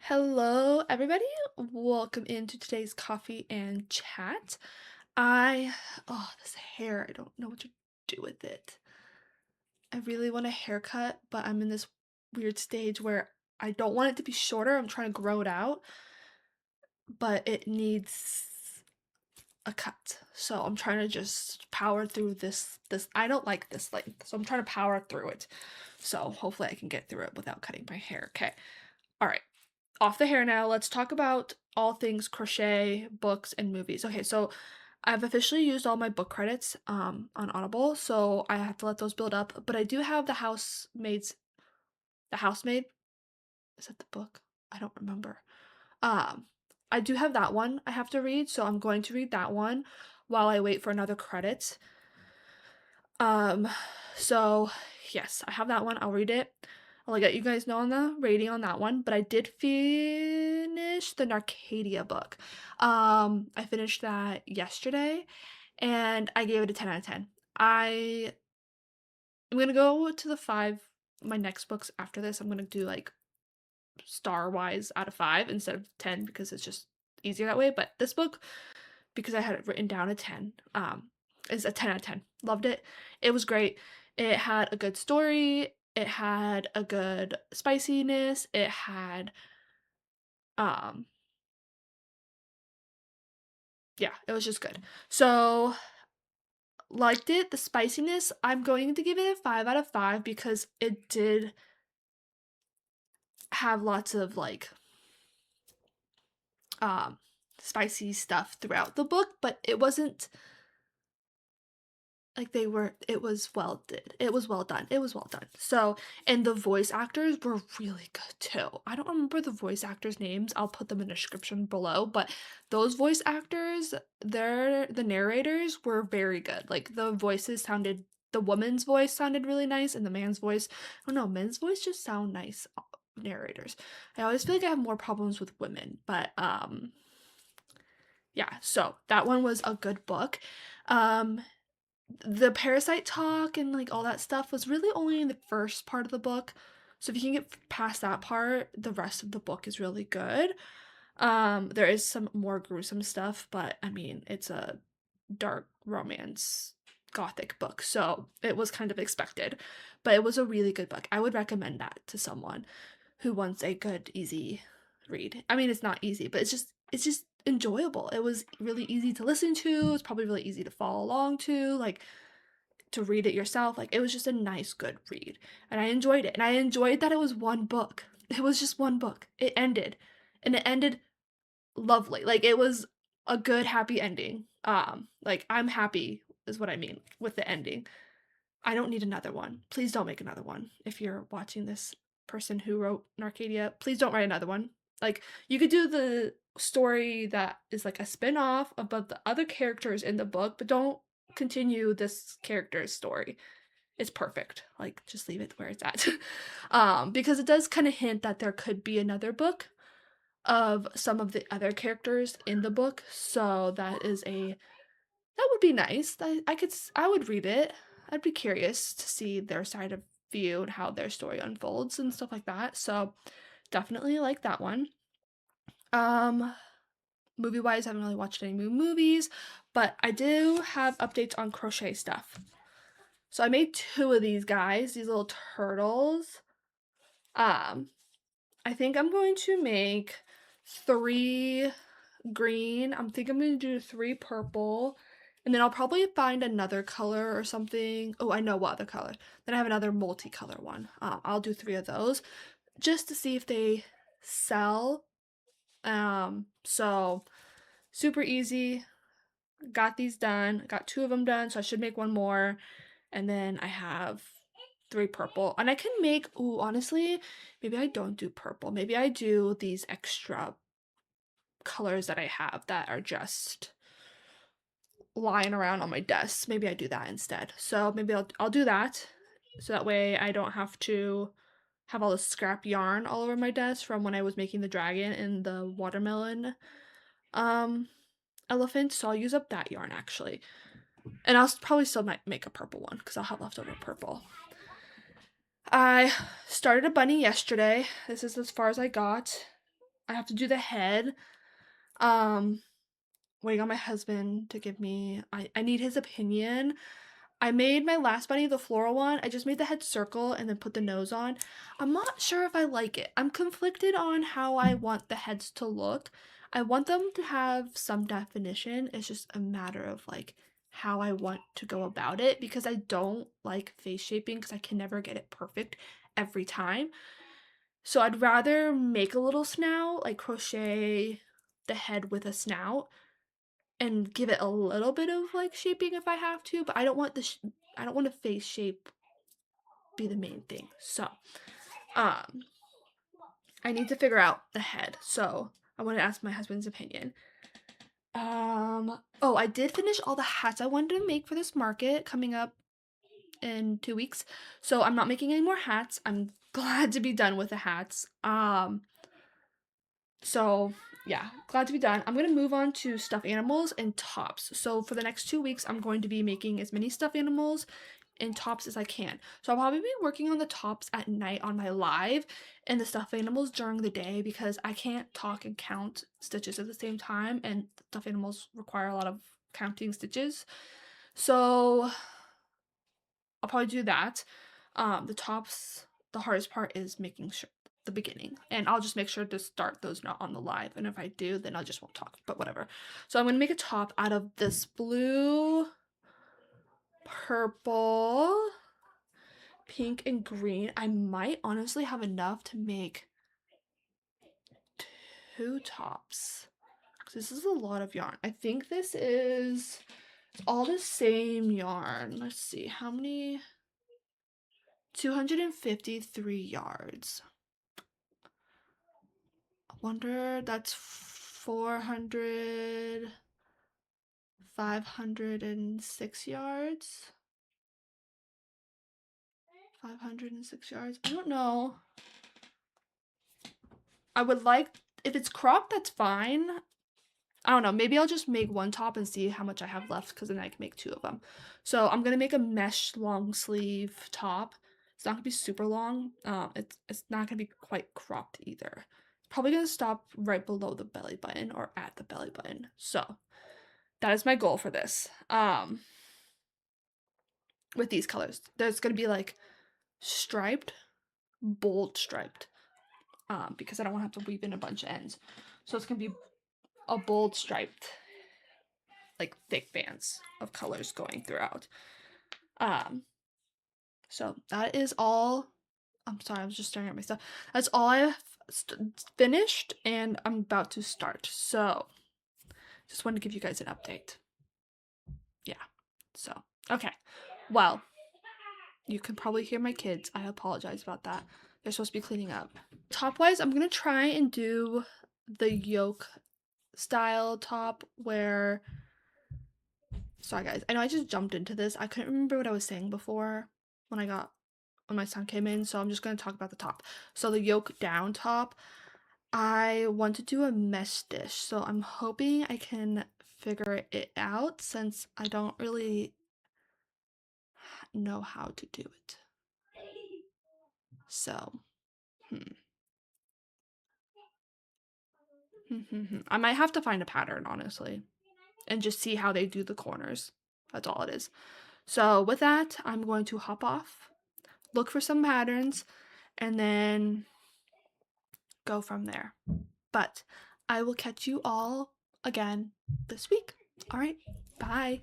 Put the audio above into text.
Hello, everybody. Welcome into today's coffee and chat. This hair, I don't know what to do with it. I really want a haircut, but I'm in this weird stage where I don't want it to be shorter. I'm trying to grow it out, but it needs a cut. So I'm trying to just power through this. I don't like this length, so I'm trying to power through it. So hopefully I can get through it without cutting my hair. Okay. All right. Off the hair now, let's talk about all things crochet, books, and movies. Okay, so I've officially used all my book credits on Audible, so I have to let those build up. But I do have the Housemaid. Is that the book? I don't remember. Um, I do have that one I have to read, so I'm going to read that one while I wait for another credit. Um, so yes, I have that one. I'll read it. I'll let you guys know on the rating on that one, but I did finish the Narcadia book. I finished that yesterday and I gave it a 10 out of 10. I'm gonna go to the 5, my next books after this. I'm gonna do like star wise out of 5 instead of 10 because it's just easier that way. But this book, because I had it written down a 10, is a 10 out of 10. Loved it. It was great. It had a good story. It had a good spiciness. It had, um, yeah, it was just good. So, liked it. The spiciness, I'm going to give it a 5 out of 5 because it did have lots of like, um, spicy stuff throughout the book, but it wasn't like it was well done. It was well done. So, and the voice actors were really good too. I don't remember the voice actors' names. I'll put them in the description below, but those voice actors, the narrators were very good. Like the woman's voice sounded really nice and the man's voice, I don't know, men's voice just sound nice narrators. I always feel like I have more problems with women, but yeah, so that one was a good book. Um the parasite talk and like all that stuff was really only in the first part of the book. So if you can get past that part, the rest of the book is really good. There is some more gruesome stuff, but I mean, it's a dark romance gothic book, so it was kind of expected. But it was a really good book. I would recommend that to someone who wants a good, easy read. I mean, it's not easy, but it's just enjoyable. It was really easy to listen to. It's probably really easy to follow along to. Like to read it yourself. Like it was just a nice, good read. And I enjoyed it. And I enjoyed that it was one book. It was just one book. It ended. And it ended lovely. Like it was a good, happy ending. Like I'm happy is what I mean with the ending. I don't need another one. Please don't make another one. If you're watching this person who wrote Narcadia, please don't write another one. Like you could do the story that is like a spin-off about the other characters in the book, but don't continue this character's story. It's perfect. Like just leave it where it's at. Because it does kind of hint that there could be another book of some of the other characters in the book. So that would be nice. I would read it. I'd be curious to see their side of view and how their story unfolds and stuff like that. So definitely like that one. Um Movie wise, I haven't really watched any movies, but I do have updates on crochet stuff. So I made 2 of these guys, these little turtles. Um I think I'm going to make 3 green. I'm gonna do 3 purple. And then I'll probably find another color or something. Oh, I know what other color. Then I have another multicolor one. I'll do 3 of those just to see if they sell. So super easy. Got these done. Got 2 of them done, so I should make 1 more. And then I have 3 purple. And I can make, ooh, honestly, maybe I don't do purple. Maybe I do these extra colors that I have that are just lying around on my desk. Maybe I do that instead. So maybe I'll do that. So that way I don't have to have all this scrap yarn all over my desk from when I was making the dragon and the watermelon um elephant. So I'll use up that yarn actually. And I'll probably still might make a purple one because I'll have leftover purple. I started a bunny yesterday. This is as far as I got. I have to do the head. Waiting on my husband to give me, I need his opinion. I made my last bunny, the floral one. I just made the head circle and then put the nose on. I'm not sure if I like it. I'm conflicted on how I want the heads to look. I want them to have some definition. It's just a matter of like how I want to go about it, because I don't like face shaping because I can never get it perfect every time. So I'd rather make a little snout, like crochet the head with a snout and give it a little bit of like shaping if I have to, but I don't want I don't want the face shape be the main thing. So, um, I need to figure out the head. So I want to ask my husband's opinion. Oh, I did finish all the hats I wanted to make for this market coming up in 2 weeks. So I'm not making any more hats. I'm glad to be done with the hats. So yeah, glad to be done. I'm going to move on to stuffed animals and tops. So for the next 2 weeks, I'm going to be making as many stuffed animals and tops as I can. So I'll probably be working on the tops at night on my live and the stuffed animals during the day, because I can't talk and count stitches at the same time, and stuffed animals require a lot of counting stitches. So I'll probably do that. The tops, the hardest part is making sure the beginning, and I'll just make sure to start those not on the live, and if I do, then I just won't talk, but whatever. So I'm gonna make a top out of this blue, purple, pink, and green. I might honestly have enough to make 2 tops, because this is a lot of yarn. I think this is all the same yarn. Let's see, how many? 253 yards. I wonder, that's 506 yards. 506 yards. I don't know. I would like, if it's cropped, that's fine. I don't know. Maybe I'll just make one top and see how much I have left, because then I can make 2 of them. So I'm going to make a mesh long sleeve top. It's not going to be super long. It's not going to be quite cropped either. Probably going to stop right below the belly button or at the belly button. So that is my goal for this. With these colors, there's going to be like striped, bold striped, because I don't want to have to weave in a bunch of ends. So it's going to be a bold striped, like thick bands of colors going throughout. So that is all. I'm sorry, I was just staring at my stuff. That's all I've finished, and I'm about to start. So just wanted to give you guys an update. Yeah. So, okay. Well, you can probably hear my kids. I apologize about that. They're supposed to be cleaning up. Top wise, I'm going to try and do the yoke style top where, sorry guys, I know I just jumped into this. I couldn't remember what I was saying before when my son came in, so I'm just going to talk about the top. So the yoke down top, I want to do a mesh stitch, so I'm hoping I can figure it out, since I don't really know how to do it. So, I might have to find a pattern, honestly, and just see how they do the corners. That's all it is. So with that, I'm going to hop off, look for some patterns, and then go from there. But I will catch you all again this week. All right, bye.